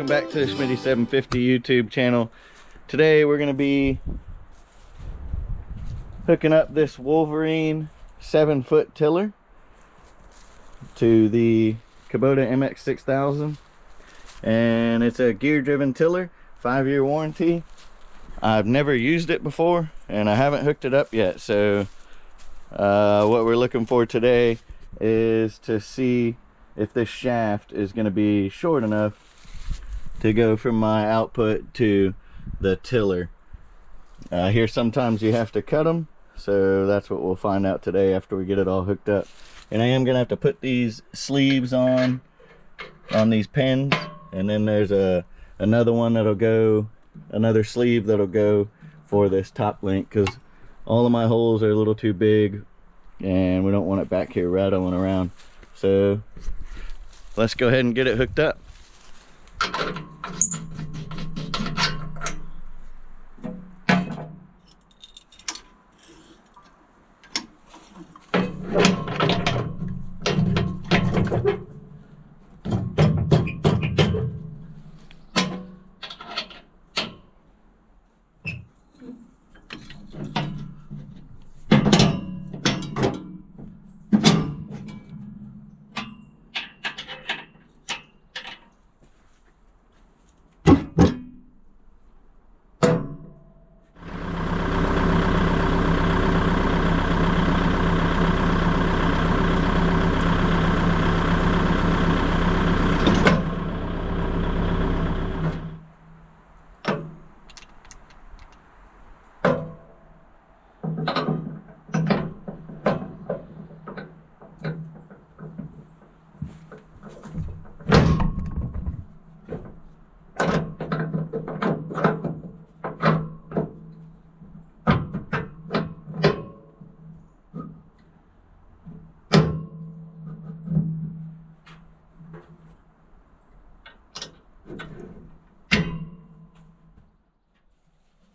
back to the Schmitty750 YouTube channel. Today we're going to be hooking up this Wolverine 7-foot tiller to the Kubota MX6000, and it's a gear driven tiller, 5-year warranty. I've never used it before and I haven't hooked it up yet, so what we're looking for today is to see if this shaft is going to be short enough to go from my output to the tiller. Here sometimes you have to cut them, so that's what we'll find out today after we get it all hooked up. And I am going to have to put these sleeves on these pins, and then there's another one that'll go, another sleeve that'll go for this top link, because all of my holes are a little too big and we don't want it back here rattling around. So let's go ahead and get it hooked up.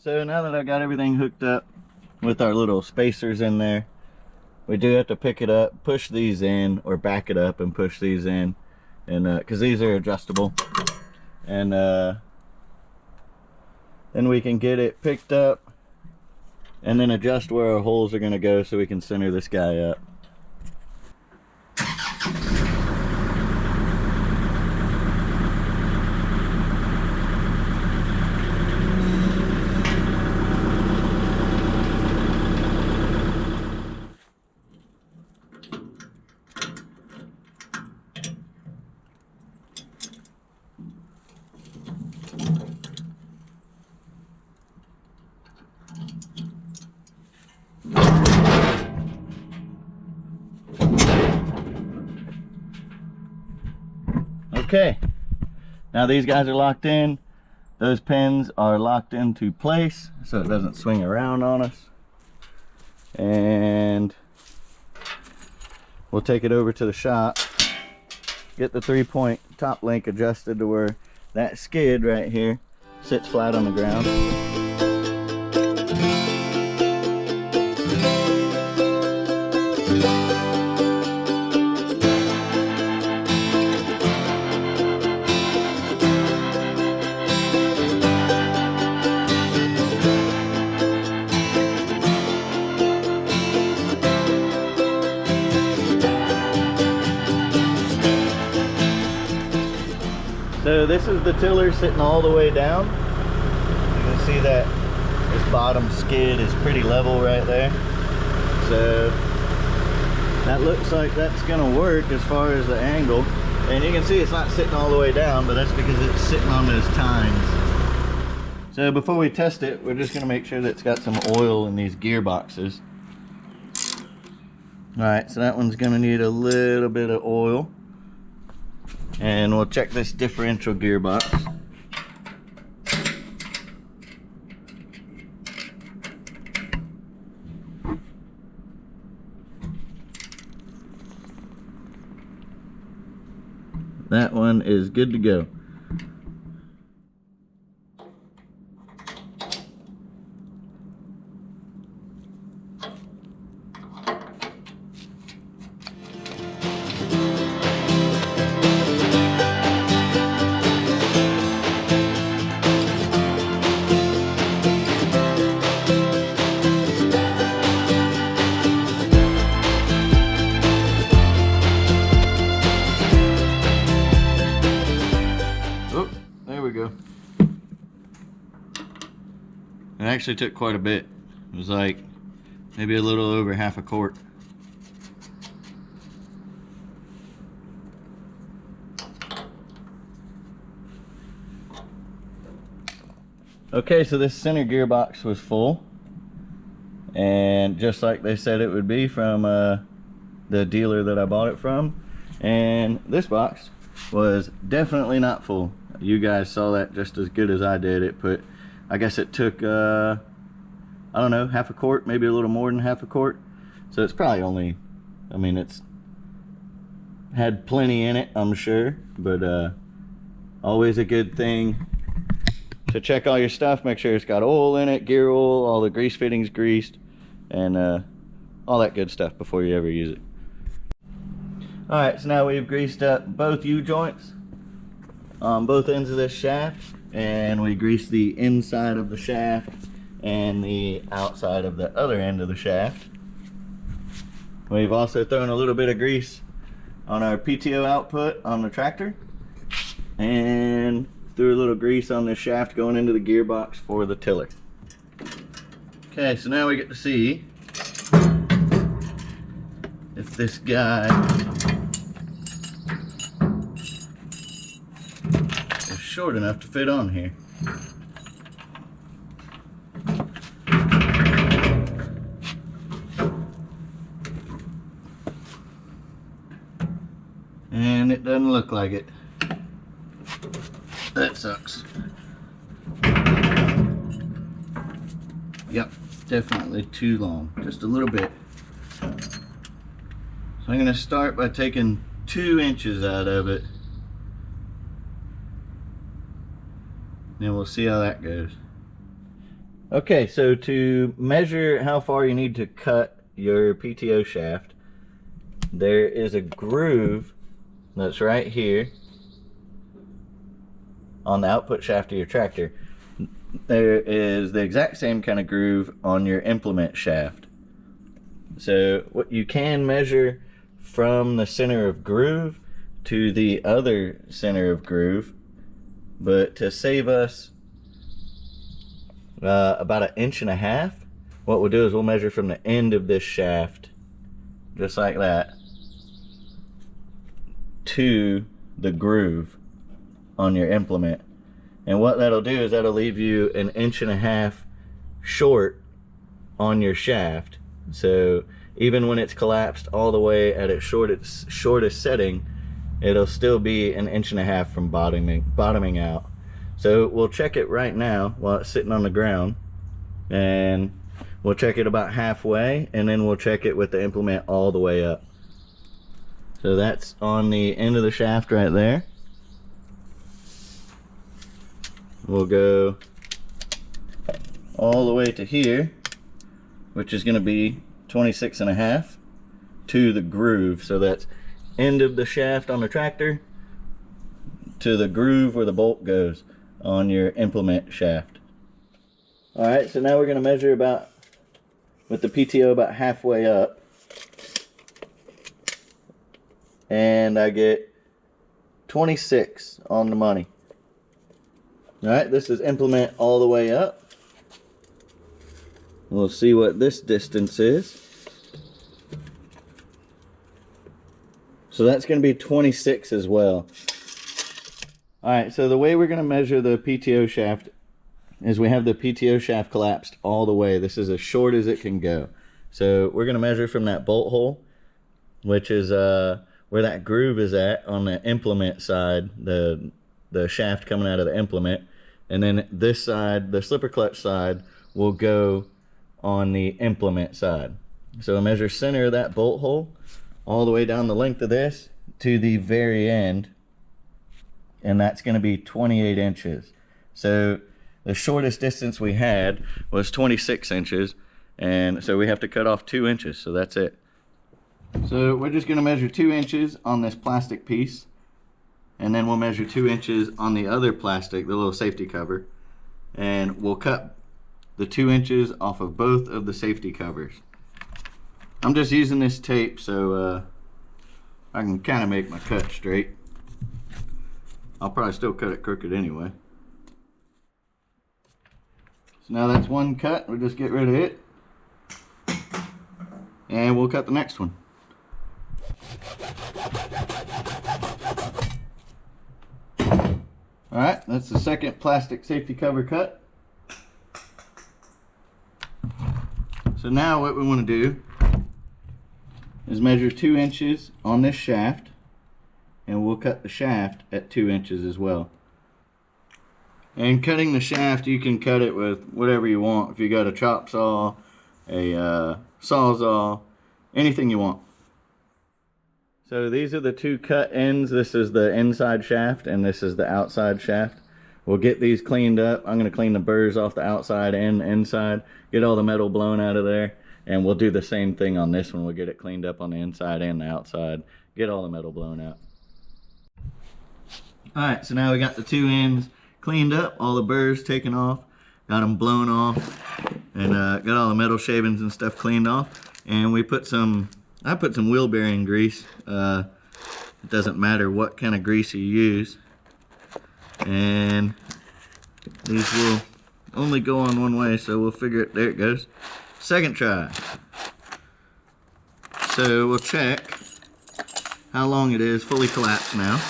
So now that I've got everything hooked up with our little spacers in there, we do have to pick it up, push these in, or back it up and push these in, and because these are adjustable, and then we can get it picked up and then adjust where our holes are going to go so we can center this guy up. Okay, now these guys are locked in. Those pins are locked into place so it doesn't swing around on us. And we'll take it over to the shop, get the 3-point top link adjusted to where that skid right here sits flat on the ground. So this is the tiller sitting all the way down. You can see that this bottom skid is pretty level right there. So that looks like that's gonna work as far as the angle. And you can see it's not sitting all the way down, but that's because it's sitting on those tines. So before we test it, we're just gonna make sure that it's got some oil in these gearboxes. Alright, so that one's gonna need a little bit of oil. And we'll check this differential gearbox. That one is good to go. actually took quite a bit. It was like maybe a little over half a quart. Okay, so this center gearbox was full, and just like they said it would be from the dealer that I bought it from. And this box was definitely not full. You guys saw that just as good as I did. It put, I guess it took I don't know, half a quart, maybe a little more than half a quart. So it's probably only, I mean, it's had plenty in it, I'm sure, but always a good thing to check all your stuff, make sure it's got oil in it, gear oil, all the grease fittings greased, and all that good stuff before you ever use it. Alright, so now we've greased up both U-joints on both ends of this shaft, and we greased the inside of the shaft and the outside of the other end of the shaft. We've also thrown a little bit of grease on our PTO output on the tractor, and threw a little grease on this shaft going into the gearbox for the tiller. Okay, so now we get to see if this guy is short enough to fit on here. And it doesn't look like it. That sucks. Yep, definitely too long, just a little bit. So I'm going to start by taking 2 inches out of it, and we'll see how that goes. Okay, so to measure how far you need to cut your PTO shaft, there is a groove that's right here on the output shaft of your tractor. There is the exact same kind of groove on your implement shaft. So what you can measure from the center of groove to the other center of groove, but to save us about 1.5 inches, what we'll do is we'll measure from the end of this shaft, just like that, to the groove on your implement. And what that'll do is that'll leave you 1.5 inches short on your shaft. So even when it's collapsed all the way at its shortest setting, it'll still be 1.5 inches from bottoming out. So we'll check it right now while it's sitting on the ground, and we'll check it about halfway, and then we'll check it with the implement all the way up. So that's on the end of the shaft right there. We'll go all the way to here, which is going to be 26.5 to the groove. So that's end of the shaft on the tractor to the groove where the bolt goes on your implement shaft. Alright, so now we're going to measure about, with the PTO, about halfway up. And I get 26 on the money. Alright, this is implement all the way up. We'll see what this distance is. So that's going to be 26 as well. Alright, so the way we're going to measure the PTO shaft is we have the PTO shaft collapsed all the way. This is as short as it can go. So we're going to measure from that bolt hole, which is where that groove is at on the implement side, the shaft coming out of the implement. And then this side, the slipper clutch side, will go on the implement side. So I measure center of that bolt hole all the way down the length of this to the very end, and that's going to be 28 inches. So the shortest distance we had was 26 inches, and so we have to cut off 2 inches, so that's it. So we're just going to measure 2 inches on this plastic piece, and then we'll measure 2 inches on the other plastic, the little safety cover, and we'll cut the 2 inches off of both of the safety covers. I'm just using this tape so I can kind of make my cut straight. I'll probably still cut it crooked anyway. So now that's one cut. We'll just get rid of it. And we'll cut the next one. Alright, that's the second plastic safety cover cut. So now what we want to do is measure 2 inches on this shaft, and we'll cut the shaft at 2 inches as well. And cutting the shaft, you can cut it with whatever you want. If you got a chop saw, a sawzall, anything you want. So these are the 2 cut ends. This is the inside shaft and this is the outside shaft. We'll get these cleaned up. I'm going to clean the burrs off the outside and inside, get all the metal blown out of there, and we'll do the same thing on this one. We'll get it cleaned up on the inside and the outside, get all the metal blown out. Alright, so now we got the 2 ends cleaned up, all the burrs taken off, got them blown off, and got all the metal shavings and stuff cleaned off. And we put I put some wheel bearing grease. It doesn't matter what kind of grease you use. And these will only go on one way, so we'll figure it. There it goes. Second try. So we'll check how long it is fully collapsed now.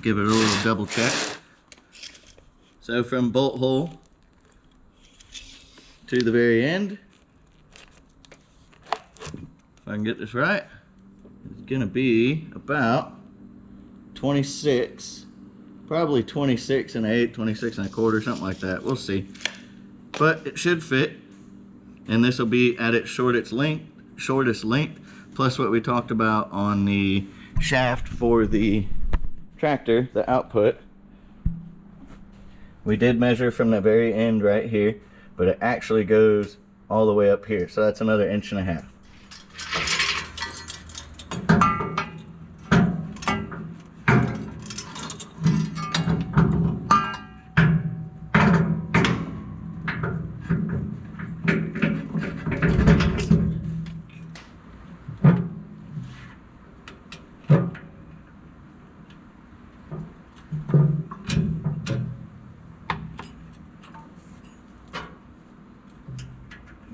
Give it a little double check. So from bolt hole to the very end, if I can get this right, it's gonna be about 26, probably 26 and 1/8, 26 and 1/4, something like that. We'll see. But it should fit, and this will be at its shortest length, plus what we talked about on the shaft for the tractor, the output. We did measure from the very end right here, but it actually goes all the way up here, so that's another 1.5 inches.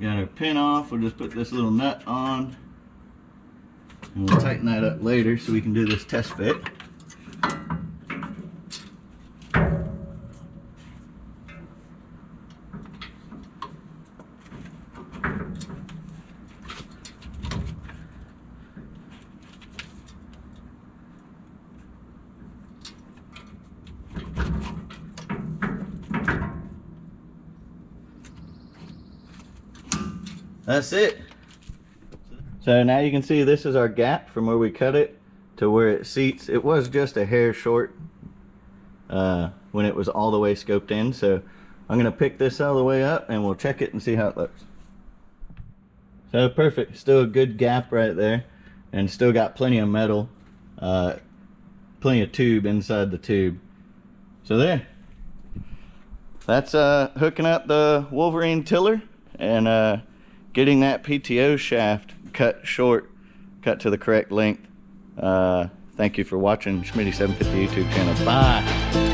Got our pin off. We'll just put this little nut on, and we'll tighten that up later so we can do this test fit. That's it. So now you can see this is our gap from where we cut it to where it seats. It was just a hair short when it was all the way scoped in. So I'm going to pick this all the way up and we'll check it and see how it looks. So perfect. Still a good gap right there, and still got plenty of metal, plenty of tube inside the tube. So there. That's hooking up the Wolverine tiller and getting that PTO shaft cut short, cut to the correct length. Thank you for watching Schmitty750 YouTube channel. Bye.